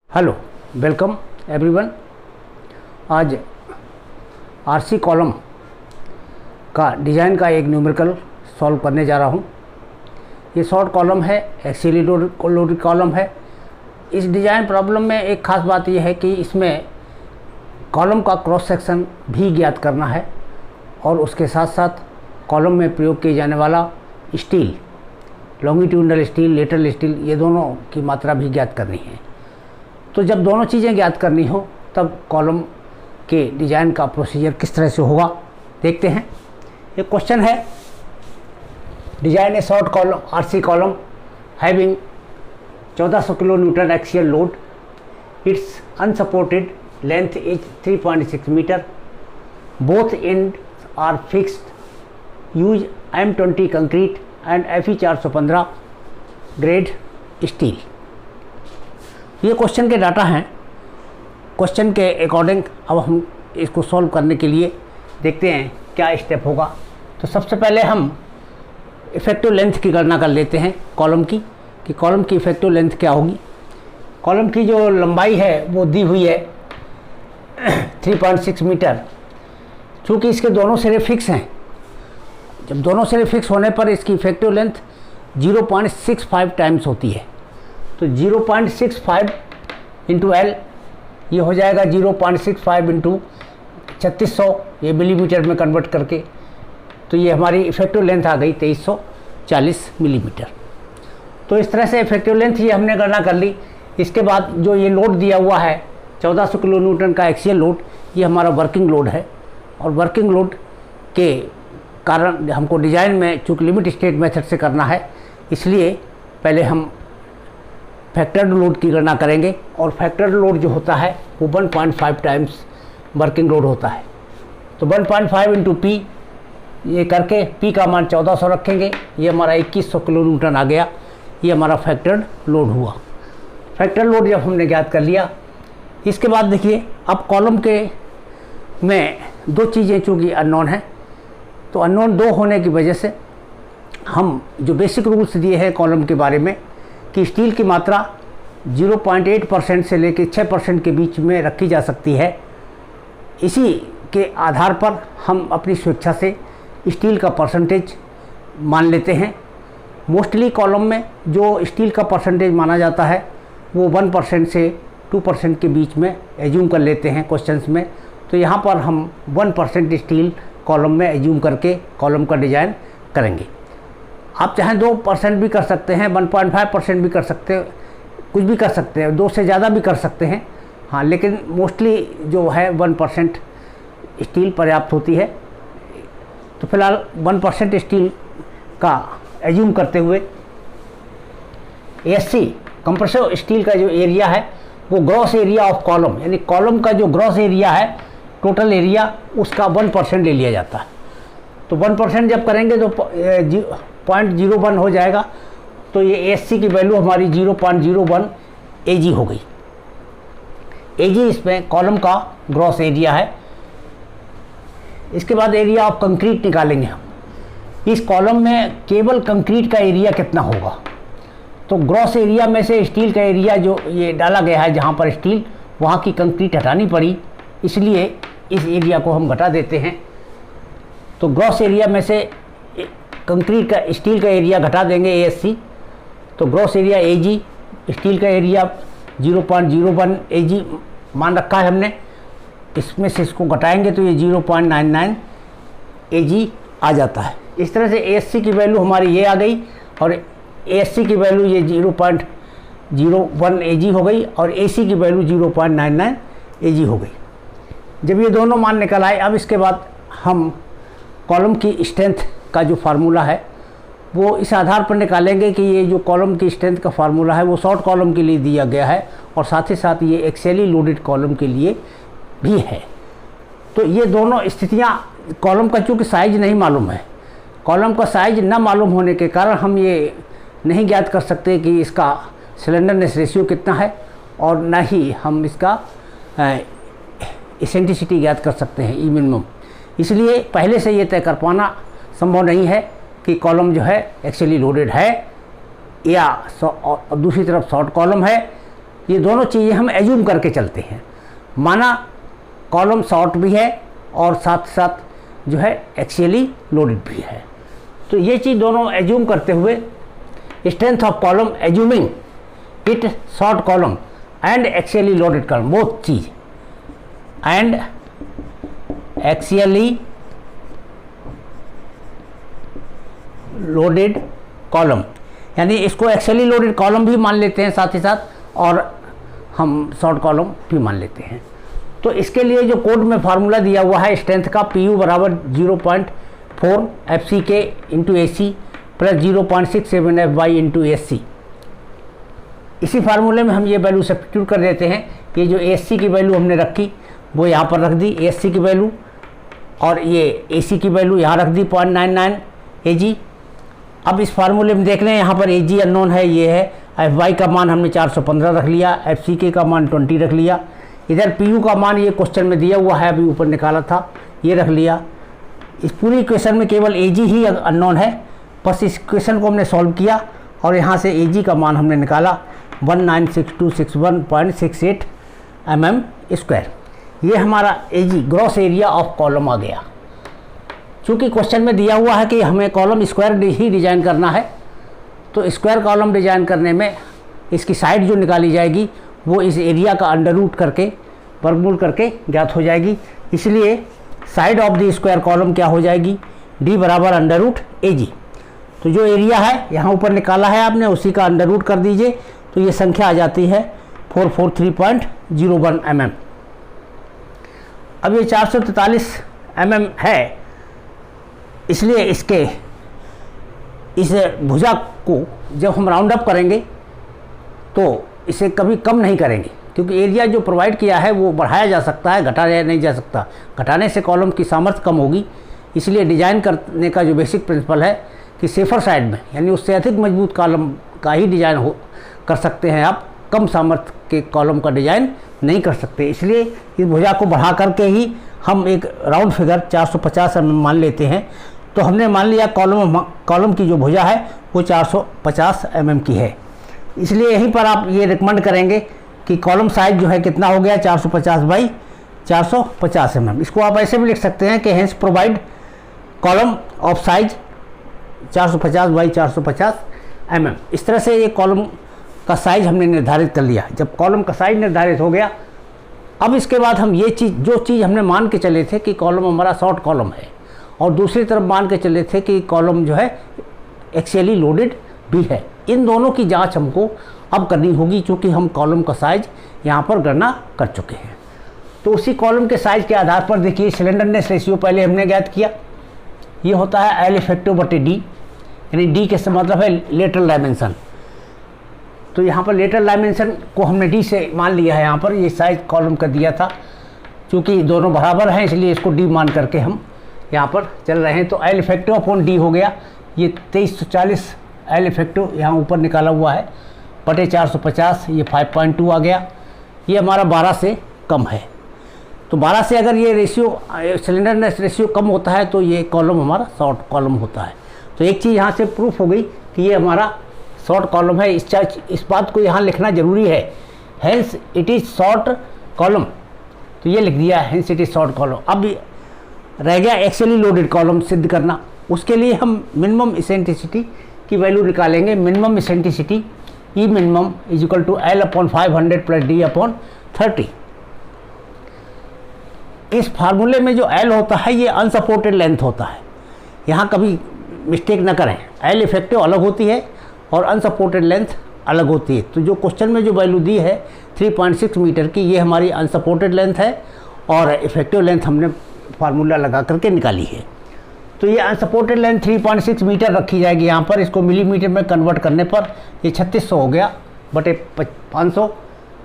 Hello, welcome everyone. आज RC column का design का एक न्यूमेरिकल सॉल्व करने जा रहा हूँ। ये शॉर्ट कॉलम है, एक्सियली लोडेड कॉलम है। इस डिज़ाइन प्रॉब्लम में एक ख़ास बात यह है कि इसमें कॉलम का क्रॉस सेक्शन भी ज्ञात करना है और उसके साथ साथ कॉलम में प्रयोग किए जाने वाला steel, longitudinal steel, lateral steel, ये दोनों की मात्रा भी ज्ञात करनी है। तो जब दोनों चीज़ें ज्ञात करनी हो तब कॉलम के डिज़ाइन का प्रोसीजर किस तरह से होगा देखते हैं। ये क्वेश्चन है, design a short column RC column having 1400 kilo newton axial load, it's unsupported length is 3.6 metre, both end are fixed, use M20 concrete and Fe 415 grade steel. ये क्वेश्चन के डाटा हैं। क्वेश्चन के according अब हम इसको solve करने के लिए देखते हैं क्या स्टेप होगा। तो सबसे पहले हम इफ़ेक्टिव लेंथ की गणना कर लेते हैं कॉलम की, कि कॉलम की इफ़ेक्टिव लेंथ क्या होगी। कॉलम की जो लंबाई है वो दी हुई है 3.6 मीटर। चूँकि इसके दोनों सिरे फिक्स हैं, जब दोनों सिरे फिक्स होने पर इसकी इफ़ेक्टिव लेंथ 0.65 टाइम्स होती है। तो 0.65 इंटू एल, ये हो जाएगा 0.65 इंटू 3600, ये मिलीमीटर में कन्वर्ट करके, तो ये हमारी इफ़ेक्टिव लेंथ आ गई 2340 मिलीमीटर। तो इस तरह से इफ़ेक्टिव लेंथ ये हमने गणना कर ली। इसके बाद जो ये लोड दिया हुआ है 1400 किलो न्यूटन का एक्सियल लोड, ये हमारा वर्किंग लोड है। और वर्किंग लोड के कारण हमको डिज़ाइन में चूँकि लिमिट स्टेट मेथड से करना है, इसलिए पहले हम फैक्टर्ड लोड की गणना करेंगे। और फैक्टर्ड लोड जो होता है वो 1.5 टाइम्स वर्किंग लोड होता है। तो 1.5 इंटू पी, ये करके पी का मान 1400 रखेंगे, ये हमारा 2100 किलो न्यूटन आ गया। ये हमारा फैक्टर्ड लोड हुआ। फैक्टर्ड लोड जब हमने ज्ञात कर लिया, इसके बाद देखिए अब कॉलम के में दो चीज़ें चूँकि अननोन है, तो अननोन दो होने की वजह से हम जो बेसिक रूल्स दिए हैं कॉलम के बारे में कि स्टील की मात्रा 0.8% से लेकर 6% के बीच में रखी जा सकती है, इसी के आधार पर हम अपनी स्वेच्छा से स्टील का परसेंटेज मान लेते हैं। मोस्टली कॉलम में जो स्टील का परसेंटेज माना जाता है वो 1% से 2% के बीच में एज्यूम कर लेते हैं क्वेश्चंस में। तो यहाँ पर हम 1% स्टील कॉलम में एज्यूम करके कॉलम का डिज़ाइन करेंगे। आप चाहें 2% भी कर सकते हैं, 1.5% भी कर सकते हैं, कुछ भी कर सकते हैं, 2 से ज़्यादा भी कर सकते हैं। हाँ, लेकिन मोस्टली जो है 1% स्टील पर्याप्त होती है। तो फिलहाल 1% स्टील का एज्यूम करते हुए ASC कंप्रेसिव स्टील का जो एरिया है वो ग्रॉस एरिया ऑफ कॉलम, यानी कॉलम का जो ग्रॉस एरिया है, टोटल एरिया, उसका 1% ले लिया जाता है। तो 1% जब करेंगे तो 0.01 हो जाएगा। तो ये ASC की वैल्यू हमारी 0.01 AG हो गई। AG इसमें कॉलम का ग्रॉस एरिया है। इसके बाद एरिया ऑफ कंक्रीट निकालेंगे हम। इस कॉलम में केवल कंक्रीट का एरिया कितना होगा, तो ग्रॉस एरिया में से स्टील का एरिया जो ये डाला गया है, जहाँ पर स्टील, वहाँ की कंक्रीट हटानी पड़ी, इसलिए इस एरिया को हम घटा देते हैं। तो ग्रॉस एरिया में से कंक्रीट का, स्टील का एरिया घटा देंगे ASC। तो ग्रॉस एरिया AG, स्टील का एरिया 0.01 AG मान रखा है हमने, इसमें से इसको घटाएंगे तो ये 0.99 AG आ जाता है। इस तरह से ASC की वैल्यू हमारी ये आ गई और ASC की वैल्यू ये 0.01 AG हो गई और AC की वैल्यू 0.99 AG हो गई। जब ये दोनों मान निकल आए, अब इसके बाद हम कॉलम की स्ट्रेंथ का जो फार्मूला है वो इस आधार पर निकालेंगे कि ये जो कॉलम की स्ट्रेंथ का फार्मूला है वो शॉर्ट कॉलम के लिए दिया गया है और साथ ही साथ ये एक्सियली लोडेड कॉलम के लिए भी है। तो ये दोनों स्थितियाँ, कॉलम का चूँकि साइज नहीं मालूम है, कॉलम का साइज ना मालूम होने के कारण हम ये नहीं ज्ञात कर सकते कि इसका स्लेंडरनेस रेशियो कितना है और ना ही हम इसका एसेंट्रिसिटी ज्ञात कर सकते हैं, ई मिनिमम। इसलिए पहले से ये तय कर पाना संभव नहीं है कि कॉलम जो है एक्चुअली लोडेड है या और दूसरी तरफ शॉर्ट कॉलम है ये दोनों चीज़ें हम एज्यूम करके चलते हैं। माना कॉलम शॉर्ट भी है और साथ साथ जो है एक्सियली लोडेड भी है, तो ये चीज़ दोनों एज्यूम करते हुए strength of column assuming it short column and axially loaded column, both cheese and axially loaded column, यानी इसको एक्सियली लोडेड कॉलम भी मान लेते हैं साथ ही साथ, और हम शॉर्ट कॉलम भी मान लेते हैं। तो इसके लिए जो कोड में फार्मूला दिया हुआ है स्ट्रेंथ का, PU बराबर 0.4 FCK into AC plus 0.67 FY into SC। इसी फार्मूले में हम ये वैल्यू सब्स्टिट्यूट कर देते हैं। ये जो SC की वैल्यू हमने रखी वो यहाँ पर रख दी SC की वैल्यू, और ये AC की वैल्यू यहाँ रख दी 0.99 AG। अब इस फार्मूले में देख लें, यहाँ पर AG अननोन है, ये है। FY का मान हमने 415 रख लिया, FCK का मान 20 रख लिया। इधर PU का मान ये क्वेश्चन में दिया हुआ है, अभी ऊपर निकाला था, ये रख लिया। इस पूरी इक्वेशन में केवल AG ही अननोन है, बस इस इक्वेशन को हमने सॉल्व किया और यहाँ से AG का मान हमने निकाला 196261.68 mm²। ये हमारा AG gross area of column आ गया। चूँकि क्वेश्चन में दिया हुआ है कि हमें कॉलम स्क्वायर ही डिजाइन करना है, तो स्क्वायर कॉलम डिजाइन करने में इसकी साइड जो निकाली जाएगी वो इस एरिया का अंडर रूट करके वर्गमूल करके ज्ञात हो जाएगी। इसलिए side of the square column क्या हो जाएगी, D बराबर अंडर रूट AG। तो जो एरिया है यहाँ ऊपर निकाला है आपने, उसी का अंडर रूट कर दीजिए, तो ये संख्या आ जाती है 443.01 mm। अब ये 443 mm है, इसलिए इस भुजा को जब हम राउंड अप करेंगे तो इसे कभी कम नहीं करेंगे, क्योंकि एरिया जो प्रोवाइड किया है वो बढ़ाया जा सकता है, घटाया नहीं जा सकता। घटाने से कॉलम की सामर्थ्य कम होगी। इसलिए डिज़ाइन करने का जो बेसिक प्रिंसिपल है कि सेफर साइड में, यानी उससे अधिक मजबूत कॉलम का ही डिज़ाइन कर सकते हैं आप, कम सामर्थ्य के कॉलम का डिज़ाइन नहीं कर सकते। इसलिए इस भुजा को बढ़ा करके ही हम एक राउंड फिगर 450 mm मान लेते हैं। तो हमने मान लिया कॉलम की जो भुजा है वो 450 mm की है। इसलिए यहीं पर आप ये रिकमेंड करेंगे कि कॉलम साइज जो है कितना हो गया, 450 बाई 450 mm। इसको आप ऐसे भी लिख सकते हैं कि hence provide column of size 450 by 450 mm। इस तरह से ये कॉलम का साइज हमने निर्धारित कर लिया। जब कॉलम का साइज निर्धारित हो गया, अब इसके बाद हम ये चीज़, जो चीज़ हमने मान के चले थे कि कॉलम हमारा शॉर्ट कॉलम है, और दूसरी तरफ मान के चले थे कि कॉलम जो है एक्सियली लोडेड भी है, इन दोनों की जांच हमको अब करनी होगी, क्योंकि हम कॉलम का साइज यहाँ पर गणना कर चुके हैं। तो उसी कॉलम के साइज के आधार पर देखिए स्लेंडरनेस रेशियो पहले हमने ज्ञात किया, ये होता है L इफेक्टिव बटे D, यानी D के मतलब है लेटरल डायमेंशन। तो यहाँ पर लेटरल डायमेंशन को हमने D से मान लिया है। यहाँ पर ये साइज कॉलम का दिया था, क्योंकि दोनों बराबर हैं इसलिए इसको D मान करके हम यहाँ पर चल रहे हैं। तो L इफेक्टिव अपॉन D हो गया, ये 2340 L इफेक्टिव यहाँ ऊपर निकाला हुआ है बटे 450, ये 5.2 आ गया। ये हमारा 12 से कम है। तो 12 से अगर ये रेशियो सिलेंडरनेस रेशियो कम होता है तो ये कॉलम हमारा शॉर्ट कॉलम होता है। तो एक चीज़ यहाँ से प्रूफ हो गई कि ये हमारा शॉर्ट कॉलम है। इस बात को यहाँ लिखना ज़रूरी है, hence it is short column. तो ये लिख दिया hence it is short column. अब रह गया एक्सियली लोडेड कॉलम सिद्ध करना। उसके लिए हम मिनिमम इसेंट्रिसिटी की वैल्यू निकालेंगे। Minimum eccentricity e minimum is equal to L upon 500 plus D upon 30। इस फार्मूले में जो L होता है ये अनसपोर्टेड लेंथ होता है, यहाँ कभी मिस्टेक ना करें। L इफेक्टिव अलग होती है और अनसपोर्टेड लेंथ अलग होती है। तो जो क्वेश्चन में जो वैल्यू दी है 3.6 मीटर की, ये हमारी अनसपोर्टेड लेंथ है और इफेक्टिव लेंथ हमने फार्मूला लगा करके निकाली है। तो ये अनसपोर्टेड लेंथ 3.6 मीटर रखी जाएगी यहाँ पर। इसको मिलीमीटर में कन्वर्ट करने पर ये 3600 हो गया बटे 500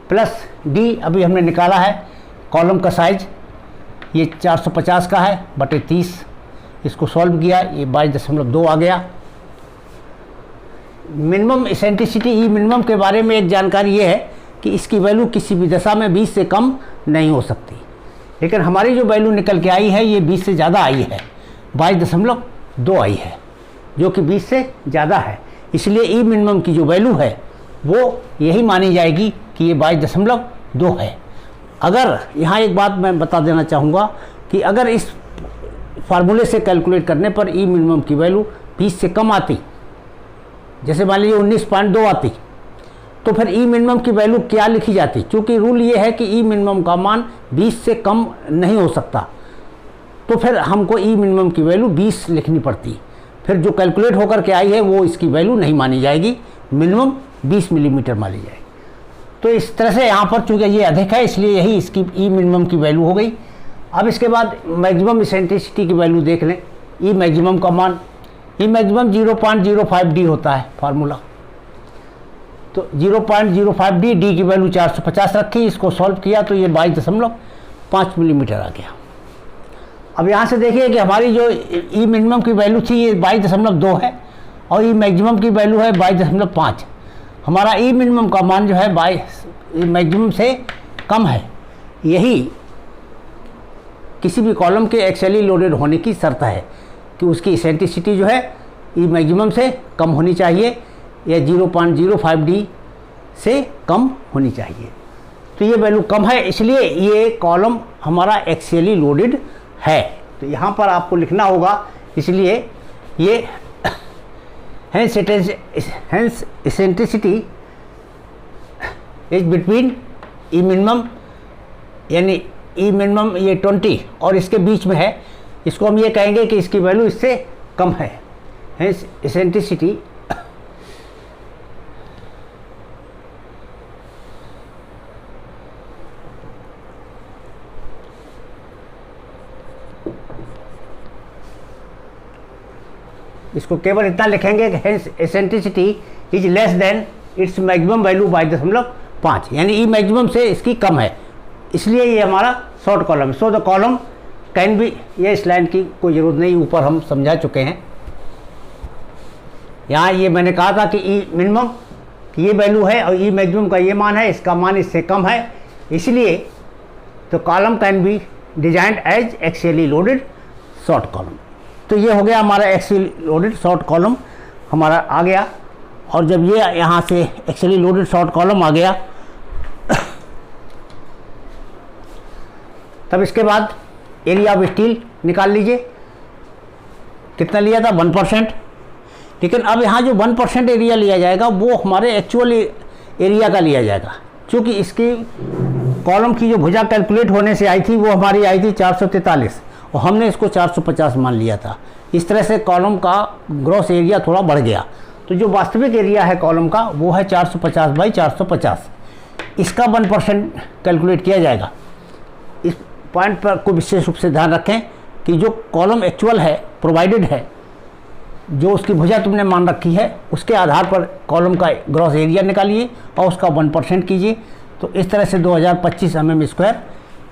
प्लस D अभी हमने निकाला है। कॉलम का साइज ये 450 का है बटे 30, इसको सॉल्व किया, ये 22.2 आ गया। मिनिमम इसेंट्रिसिटी ई मिनिमम के बारे में एक जानकारी ये है कि इसकी वैल्यू किसी भी दशा में 20 से कम नहीं हो सकती, लेकिन हमारी जो वैल्यू निकल के आई है ये 20 से ज़्यादा आई है, 22.2 आई है, जो कि 20 से ज़्यादा है। इसलिए ई मिनिमम की जो वैल्यू है वो यही मानी जाएगी कि ये 22.2 है। अगर यहाँ एक बात मैं बता देना चाहूँगा कि अगर इस फार्मूले से कैलकुलेट करने पर ई मिनिमम की वैल्यू 20 से कम आती, जैसे मान लीजिए 19.2 आती, तो फिर ई मिनिमम की वैल्यू क्या लिखी जाती? क्योंकि रूल ये है कि ई मिनिमम का मान 20 से कम नहीं हो सकता, तो फिर हमको ई मिनिमम की वैल्यू 20 लिखनी पड़ती। फिर जो कैलकुलेट होकर के आई है वो इसकी वैल्यू नहीं मानी जाएगी, मिनिमम 20 मिलीमीटर मानी जाएगी। तो इस तरह से यहाँ पर चूँकि ये अधिक है इसलिए यही इसकी ई मिनिमम की वैल्यू हो गई। अब इसके बाद मैक्सिमम इसेंट्रिसिटी की वैल्यू देख लें। ई मैक्सिमम का मान, ई मैक्सिमम 0.05D होता है फार्मूला, तो 0.05D, डी की वैल्यू 450 रखी, इसको सॉल्व किया तो ये 22.5 मिलीमीटर आ गया। अब यहाँ से देखिए कि हमारी जो ई मिनिमम की वैल्यू थी ये 22.2 है और ई मैक्सिमम की वैल्यू है 22.5। हमारा ई मिनिमम का मान जो है मैक्सिमम से कम है। यही किसी भी कॉलम के एक्सियली लोडेड होने की शर्त है कि उसकी इसेंट्रिसिटी जो है ई मैक्सिमम से कम होनी चाहिए या 0.05D से कम होनी चाहिए। तो ये वैल्यू कम है, इसलिए ये कॉलम हमारा एक्सियली लोडेड है। तो यहाँ पर आपको लिखना होगा, इसलिए ये hence eccentricity is between E minimum, यानी ई मिनिमम ये 20 और इसके बीच में है, इसको हम ये कहेंगे कि इसकी वैल्यू इससे कम है। हेंस इसेंट्रिसिटी इसको केवल इतना लिखेंगे कि hence eccentricity is less than its maximum value 22.5, यानी ई मैक्सिमम से इसकी कम है, इसलिए ये हमारा शॉर्ट कॉलम है। So the column can B, ये इस लाइन की कोई ज़रूरत नहीं, ऊपर हम समझा चुके हैं। यहाँ ये मैंने कहा था कि ई मिनिमम की ये वैल्यू है और ई मैक्सिमम का ये मान है, इसका मान इससे कम है, इसलिए तो column can be designed as axially loaded short column. तो ये हो गया हमारा एक्सियली लोडेड शॉर्ट कॉलम हमारा आ गया। और जब ये यहाँ से एक्सियली लोडेड शॉर्ट कॉलम आ गया तब इसके बाद एरिया ऑफ स्टील निकाल लीजिए। कितना लिया था? 1%। लेकिन अब यहाँ जो 1% एरिया लिया जाएगा वो हमारे एक्चुअल एरिया का लिया जाएगा, क्योंकि इसकी कॉलम की जो भुजा कैलकुलेट होने से आई थी वो हमारी आई थी 443 और हमने इसको 450 मान लिया था। इस तरह से कॉलम का ग्रॉस एरिया थोड़ा बढ़ गया। तो जो वास्तविक एरिया है कॉलम का वो है 450 बाई 450। इसका 1% कैलकुलेट किया जाएगा। इस पॉइंट पर को विशेष रूप से ध्यान रखें कि जो कॉलम एक्चुअल है, प्रोवाइडेड है, जो उसकी भुजा तुमने मान रखी है उसके आधार पर कॉलम का ग्रॉस एरिया निकालिए और उसका 1% कीजिए। तो इस तरह से 2025 mm²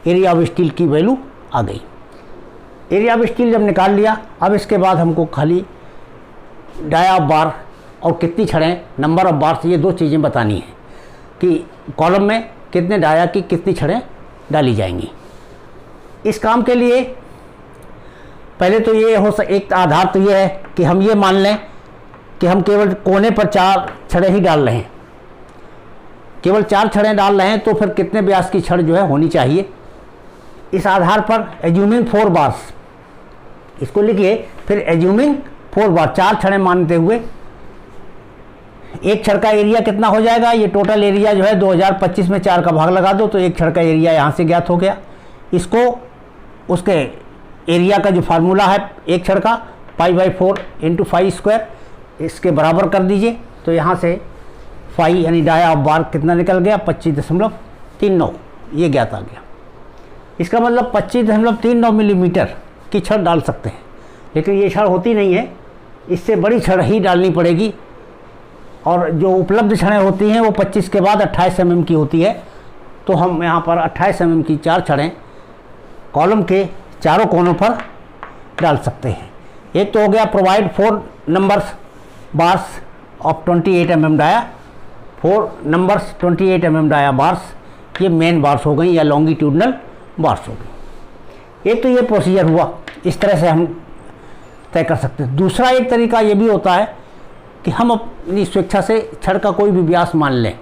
एरिया ऑफ स्टील की वैल्यू आ गई। एरिया ऑफ स्टील जब निकाल लिया, अब इसके बाद हमको खाली डाया ऑफ बार और कितनी छड़ें, नंबर ऑफ बार्स, ये 2 चीज़ें बतानी है कि कॉलम में कितने डाया की कितनी छड़ें डाली जाएंगी। इस काम के लिए पहले तो ये एक आधार तो ये है कि हम ये मान लें कि हम केवल कोने पर 4 छड़ें ही डाल रहे हैं, केवल 4 छड़ें डाल रहे हैं, तो फिर कितने व्यास की छड़ जो है होनी चाहिए। इस आधार पर एज्यूमिंग 4 बार्स, इसको लिखिए, फिर एज्यूमिंग 4 बार, 4 छड़ें मानते हुए एक छड़ का एरिया कितना हो जाएगा। ये टोटल एरिया जो है 2025 में 4 का भाग लगा दो तो एक छड़ का एरिया यहाँ से ज्ञात हो गया। इसको उसके एरिया का जो फार्मूला है एक छड़ का π/4 × φ², इसके बराबर कर दीजिए। तो यहाँ से फाई यानी डाया ऑफ बार कितना निकल गया? 25.39, ये ज्ञात आ गया। इसका मतलब 25.39 मिलीमीटर की छड़ डाल सकते हैं, लेकिन ये छड़ होती नहीं है, इससे बड़ी छड़ ही डालनी पड़ेगी। और जो उपलब्ध छड़ें होती हैं वो 25 के बाद 28 mm की होती है। तो हम यहाँ पर 28 mm की 4 छड़ें कॉलम के चारों कोनों पर डाल सकते हैं। एक तो हो गया provide 4 numbers bars of 28 mm dia, 4 numbers 28 mm dia bars, ये मेन बार्स हो गई या लॉन्गिट्यूडनल बार्स हो गई। एक तो ये प्रोसीजर हुआ, इस तरह से हम तय कर सकते हैं। दूसरा एक तरीका ये भी होता है कि हम अपनी स्वेच्छा से छड़ का कोई भी व्यास मान लें।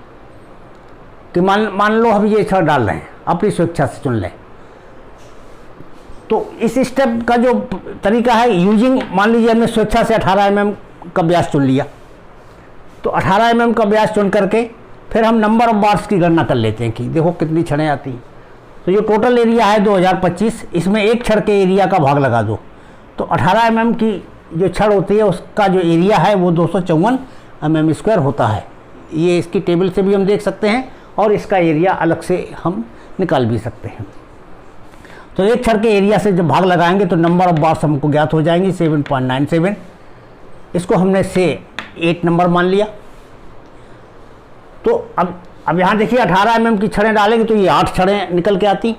कि मान लो हम ये छड़ डाल रहे हैं, अपनी स्वेच्छा से चुन लें। तो इस स्टेप का जो तरीका है यूजिंग, मान लीजिए हमने स्वेच्छा से 18 mm का व्यास चुन लिया, तो 18 mm का व्यास चुन करके फिर हम नंबर ऑफ बार्स की गणना कर लेते हैं कि देखो कितनी छड़ें आती हैं। तो ये टोटल एरिया है 2025, इसमें एक छड़ के एरिया का भाग लगा दो, तो 18 mm की जो छड़ होती है उसका जो एरिया है वो 254 mm² होता है। ये इसकी टेबल से भी हम देख सकते हैं और इसका एरिया अलग से हम निकाल भी सकते हैं। तो एक छड़ के एरिया से जब भाग लगाएंगे तो नंबर ऑफ बार्स हमको ज्ञात हो जाएंगी 7.97। इसको हमने से 8 नंबर मान लिया। तो अब यहाँ देखिए 18 mm की छड़ें डालेंगे तो ये 8 छड़ें निकल के आती।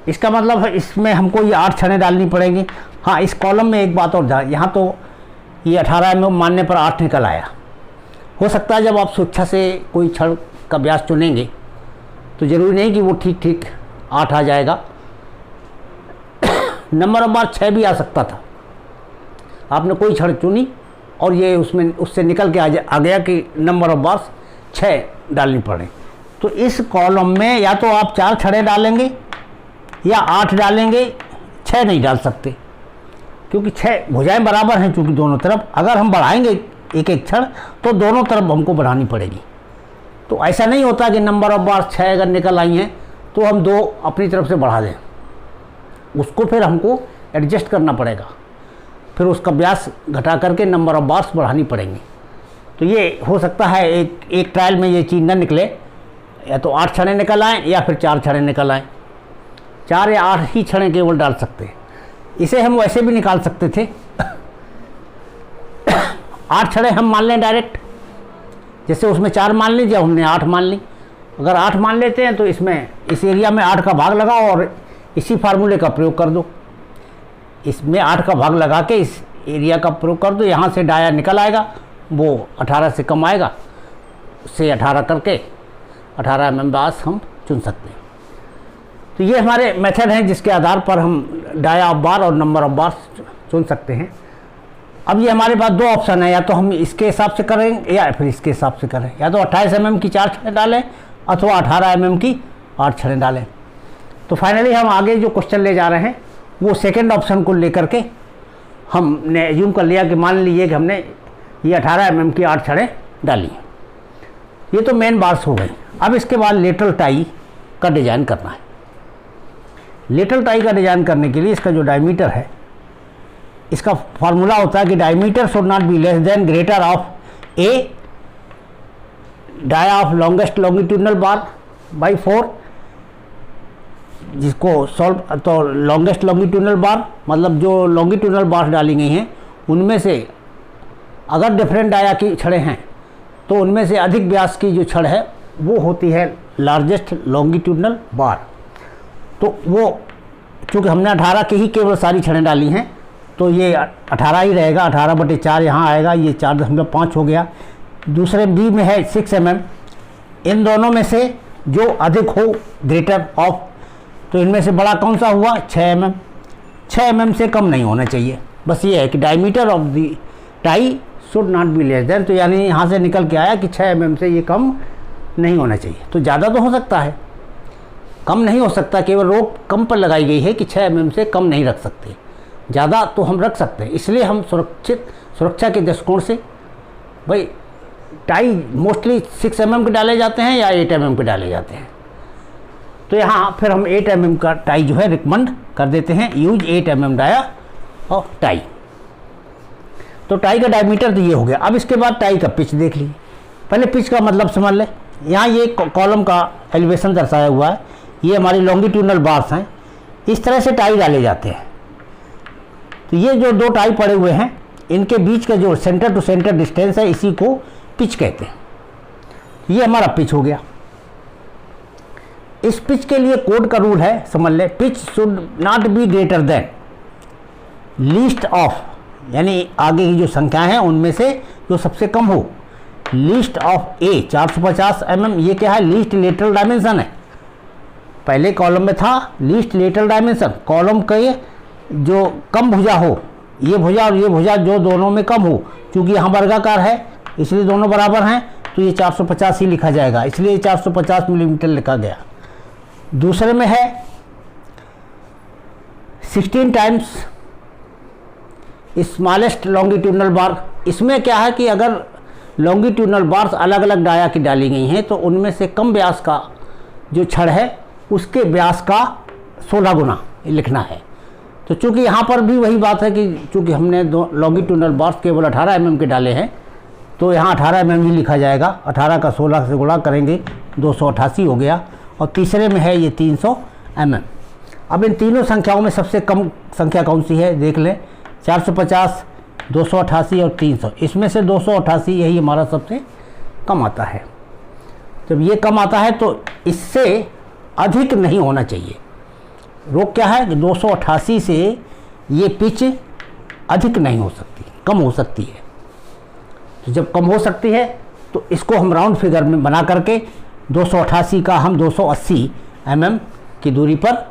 इसका मतलब है इसमें हमको ये 8 छड़ें डालनी पड़ेंगी। हाँ, इस कॉलम में एक बात और, यहाँ तो ये 18 mm मानने पर 8 निकल आया। हो सकता है जब आप स्वेच्छा से कोई छड़ का व्यास चुनेंगे तो ज़रूरी नहीं कि वो ठीक 8 आ जाएगा, नंबर ऑफ बार 6 भी आ सकता था। आपने कोई छड़ चुनी और ये उससे निकल के आ गया कि नंबर ऑफ बार्स 6 डालनी पड़े। तो इस कॉलम में या तो आप 4 छड़ें डालेंगे या 8 डालेंगे, 6 नहीं डाल सकते क्योंकि 6 भुजाएं बराबर हैं चूँकि दोनों तरफ। अगर हम बढ़ाएंगे एक एक छड़ तो दोनों तरफ हमको बढ़ानी पड़ेगी। तो ऐसा नहीं होता कि नंबर ऑफ बार 6 अगर निकल आई हैं तो हम 2 अपनी तरफ से बढ़ा दें, उसको फिर हमको एडजस्ट करना पड़ेगा, फिर उसका व्यास घटा करके नंबर ऑफ बार्स बढ़ानी पड़ेंगी। तो ये हो सकता है एक ट्रायल में ये चीज़ न निकले, या तो 8 छड़ें निकल आएँ या फिर 4 छड़ें निकल आएँ। 4 या 8 ही छड़ें केवल डाल सकते हैं। इसे हम वैसे भी निकाल सकते थे 8 छड़ें हम मान लें डायरेक्ट, जैसे उसमें 4 मान लीजिए, हमने 8 मान ली। अगर 8 मान लेते हैं तो इसमें इस एरिया में 8 का भाग लगाओ और इसी फार्मूले का प्रयोग कर दो। इसमें 8 का भाग लगा के इस एरिया का प्रयोग कर दो, यहाँ से डाया निकल आएगा, वो 18 से कम आएगा, से 18 करके 18 mm बार्स हम चुन सकते हैं। तो ये हमारे मेथड हैं जिसके आधार पर हम डाया ऑफ बार और नंबर ऑफ बार्स चुन सकते हैं। अब ये हमारे पास 2 ऑप्शन है, या तो हम इसके हिसाब से करें या फिर इसके हिसाब से करें, या तो 28 mm की 4 छड़ें डालें अथवा 18 mm की 8 छड़ें डालें। तो फाइनली हम आगे जो क्वेश्चन ले जा रहे हैं वो सेकंड ऑप्शन को लेकर के हमने एज्यूम कर लिया कि मान लीजिए कि हमने ये 18 mm की 8 छड़ें डाली। ये तो मेन बार्स हो गई। अब इसके बाद लेटरल टाई का डिज़ाइन करना है। लेटरल टाई का डिज़ाइन करने के लिए इसका जो डायमीटर है, इसका फार्मूला होता है कि diameter should not be less than greater of a dia of longest longitudinal bar by 4, जिसको सॉल्व तो लॉन्गेस्ट लॉन्गिट्यूडनल बार मतलब जो लॉन्गिट्यूडनल बार डाली गई हैं उनमें से अगर डिफरेंट डाया की छड़ें हैं तो उनमें से अधिक व्यास की जो छड़ है वो होती है लार्जेस्ट लॉन्गिट्यूडनल बार। तो वो चूँकि हमने 18 की ही केवल सारी छड़ें डाली हैं तो ये 18 ही रहेगा। 18/4 यहाँ आएगा, ये 4.5 हो गया। दूसरे बी में है 6 mm। इन दोनों में से जो अधिक हो ग्रेटर ऑफ, तो इनमें से बड़ा कौन सा हुआ 6 mm। 6 mm से कम नहीं होना चाहिए। बस ये है कि diameter of the tie should not be less then, तो यानी यहाँ से निकल के आया कि 6 mm से ये कम नहीं होना चाहिए। तो ज़्यादा तो हो सकता है, कम नहीं हो सकता, केवल रोक कम पर लगाई गई है कि 6 mm से कम नहीं रख सकते। ज़्यादा तो हम रख सकते हैं, इसलिए हम सुरक्षा के दृष्टिकोण से भाई टाई मोस्टली 6 mm के डाले जाते हैं या 8 mm के डाले जाते हैं। तो यहाँ फिर हम 8 mm का टाई जो है रिकमेंड कर देते हैं, यूज 8 mm डाया और टाई। तो टाई का डायमीटर तो ये हो गया। अब इसके बाद टाई का पिच देख लीजिए। पहले पिच का मतलब समझ लें। यहाँ ये कॉलम का एलिवेशन दर्शाया हुआ है, ये हमारी लॉन्गिट्यूडनल बार्स हैं। इस तरह से टाई डाले जाते हैं। तो ये जो 2 टाई पड़े हुए हैं इनके बीच का जो सेंटर टू सेंटर डिस्टेंस है इसी को पिच कहते हैं। ये हमारा पिच हो गया। इस पिच के लिए कोड का रूल है, समझ ले, pitch should not be greater than least of, यानी आगे की जो संख्या है उनमें से जो सबसे कम हो, लीस्ट ऑफ ए 450 mm। ये क्या है, लीस्ट लेटरल डायमेंशन है। पहले कॉलम में था लीस्ट लेटरल डायमेंशन, कॉलम के जो कम भुजा हो, ये भुजा और ये भुजा जो दोनों में कम हो, क्योंकि यहाँ वर्गाकार है इसलिए दोनों बराबर हैं, तो ये 450 ही लिखा जाएगा, इसलिए 450 मिलीमीटर लिखा गया। दूसरे में है 16 टाइम्स स्मॉलेस्ट लॉन्गिट्यूडनल बार। इसमें क्या है कि अगर लॉन्गिट्यूडनल बार्स अलग अलग डाया की डाली गई हैं तो उनमें से कम व्यास का जो छड़ है उसके व्यास का 16 गुना लिखना है। तो चूंकि यहाँ पर भी वही बात है कि चूंकि हमने दो लॉन्गिट्यूडनल बार्स केवल 18 mm के डाले हैं तो यहाँ 18 mm ही लिखा जाएगा। 18 का 16 से गुणा करेंगे 288 हो गया। और तीसरे में है ये 300 mm। अब इन तीनों संख्याओं में सबसे कम संख्या कौन सी है देख लें, 450, 288 और 300। इसमें से 288 यही हमारा सबसे कम आता है। जब ये कम आता है तो इससे अधिक नहीं होना चाहिए। रोक क्या है कि 288 से ये पिच अधिक नहीं हो सकती, कम हो सकती है। तो जब कम हो सकती है तो इसको हम राउंड फिगर में बना करके 288 का हम 280 mm की दूरी पर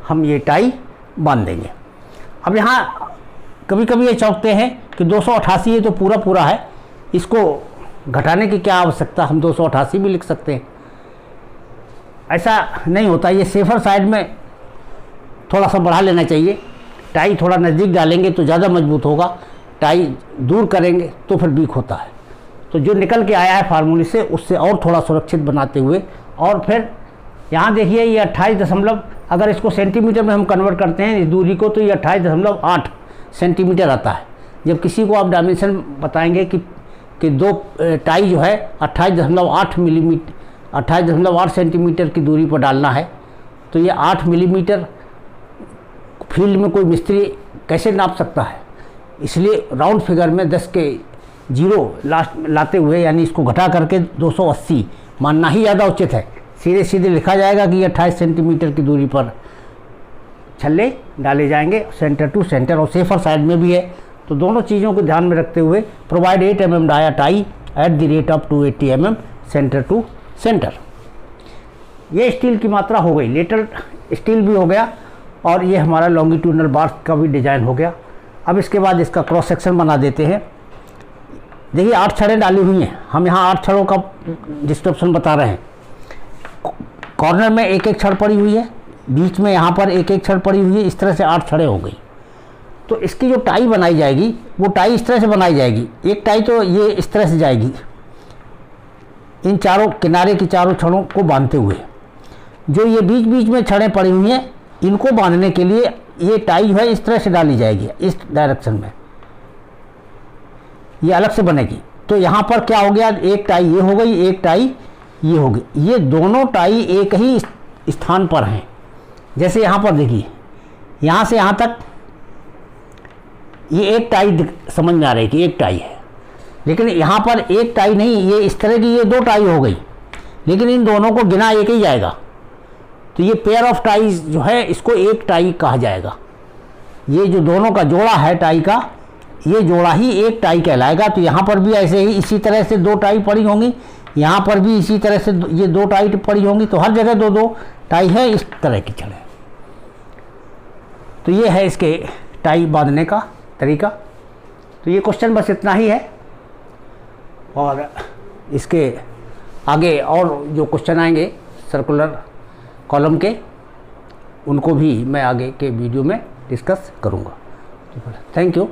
हम ये टाई बांध देंगे। अब यहाँ कभी कभी ये चौंकते हैं कि 288 ये तो पूरा पूरा है, इसको घटाने की क्या आवश्यकता, हम 288 भी लिख सकते हैं। ऐसा नहीं होता, ये सेफर साइड में थोड़ा सा बढ़ा लेना चाहिए। टाई थोड़ा नज़दीक डालेंगे तो ज़्यादा मजबूत होगा, टाई दूर करेंगे तो फिर वीक होता है। तो जो निकल के आया है फार्मूले से उससे और थोड़ा सुरक्षित बनाते हुए, और फिर यहाँ देखिए ये 28 अगर इसको सेंटीमीटर में हम कन्वर्ट करते हैं इस दूरी को तो ये 28.8 सेंटीमीटर आता है। जब किसी को आप डायमेंशन बताएंगे कि दो टाई जो है 28.8 मिलीमीटर 28.8 सेंटीमीटर की दूरी पर डालना है तो ये 8 मिलीमीटर फील्ड में कोई मिस्त्री कैसे नाप सकता है। इसलिए राउंड फिगर में 10 के 0 लास्ट लाते हुए यानी इसको घटा करके 280 मानना ही ज़्यादा उचित है। सीधे सीधे लिखा जाएगा कि 28 सेंटीमीटर की दूरी पर छल्ले डाले जाएंगे सेंटर टू सेंटर, और सेफर साइड में भी है। तो दोनों चीज़ों को ध्यान में रखते हुए provide 8 mm dia tie at the rate of 280 mm centre to centre. ये स्टील की मात्रा हो गई, लेटर स्टील भी हो गया और ये हमारा लॉन्गिट्यूडनल बार्स का भी डिज़ाइन हो गया। अब इसके बाद इसका क्रॉस सेक्शन बना देते हैं। देखिए 8 छड़ें डाली हुई हैं, हम यहाँ 8 छड़ों का डिस्क्रिप्शन बता रहे हैं। कॉर्नर में एक एक छड़ पड़ी हुई है, बीच में यहाँ पर एक एक छड़ पड़ी हुई है, इस तरह से 8 छड़ें हो गई। तो इसकी जो टाई बनाई जाएगी वो टाई इस तरह से बनाई जाएगी। एक टाई तो ये इस तरह से जाएगी, इन चारों किनारे की चारों छड़ों को बांधते हुए। जो ये बीच बीच में छड़ें पड़ी हुई हैं इनको बांधने के लिए ये टाई जो है इस तरह से डाली जाएगी, इस डायरेक्शन में ये अलग से बनेगी। तो यहाँ पर क्या हो गया, एक टाई ये हो गई, एक टाई ये हो गई। ये दोनों टाई एक ही स्थान पर हैं। जैसे यहाँ पर देखिए, यहाँ से यहाँ तक ये एक टाई समझ में आ रही है कि एक टाई है, लेकिन यहाँ पर एक टाई नहीं, ये इस तरह की ये 2 टाई हो गई, लेकिन इन दोनों को गिना एक ही जाएगा। तो ये पेयर ऑफ टाइज जो है इसको एक टाई कहा जाएगा। ये जो दोनों का जोड़ा है टाई का, ये जोड़ा ही एक टाई कहलाएगा। तो यहाँ पर भी ऐसे ही इसी तरह से 2 टाई पड़ी होंगी, यहाँ पर भी इसी तरह से ये 2 टाई पड़ी होंगी। तो हर जगह 2-2 टाई है, इस तरह की छड़ें। तो ये है इसके टाई बांधने का तरीका। तो ये क्वेश्चन बस इतना ही है, और इसके आगे और जो क्वेश्चन आएंगे सर्कुलर कॉलम के उनको भी मैं आगे के वीडियो में डिस्कस करूँगा। Thank you.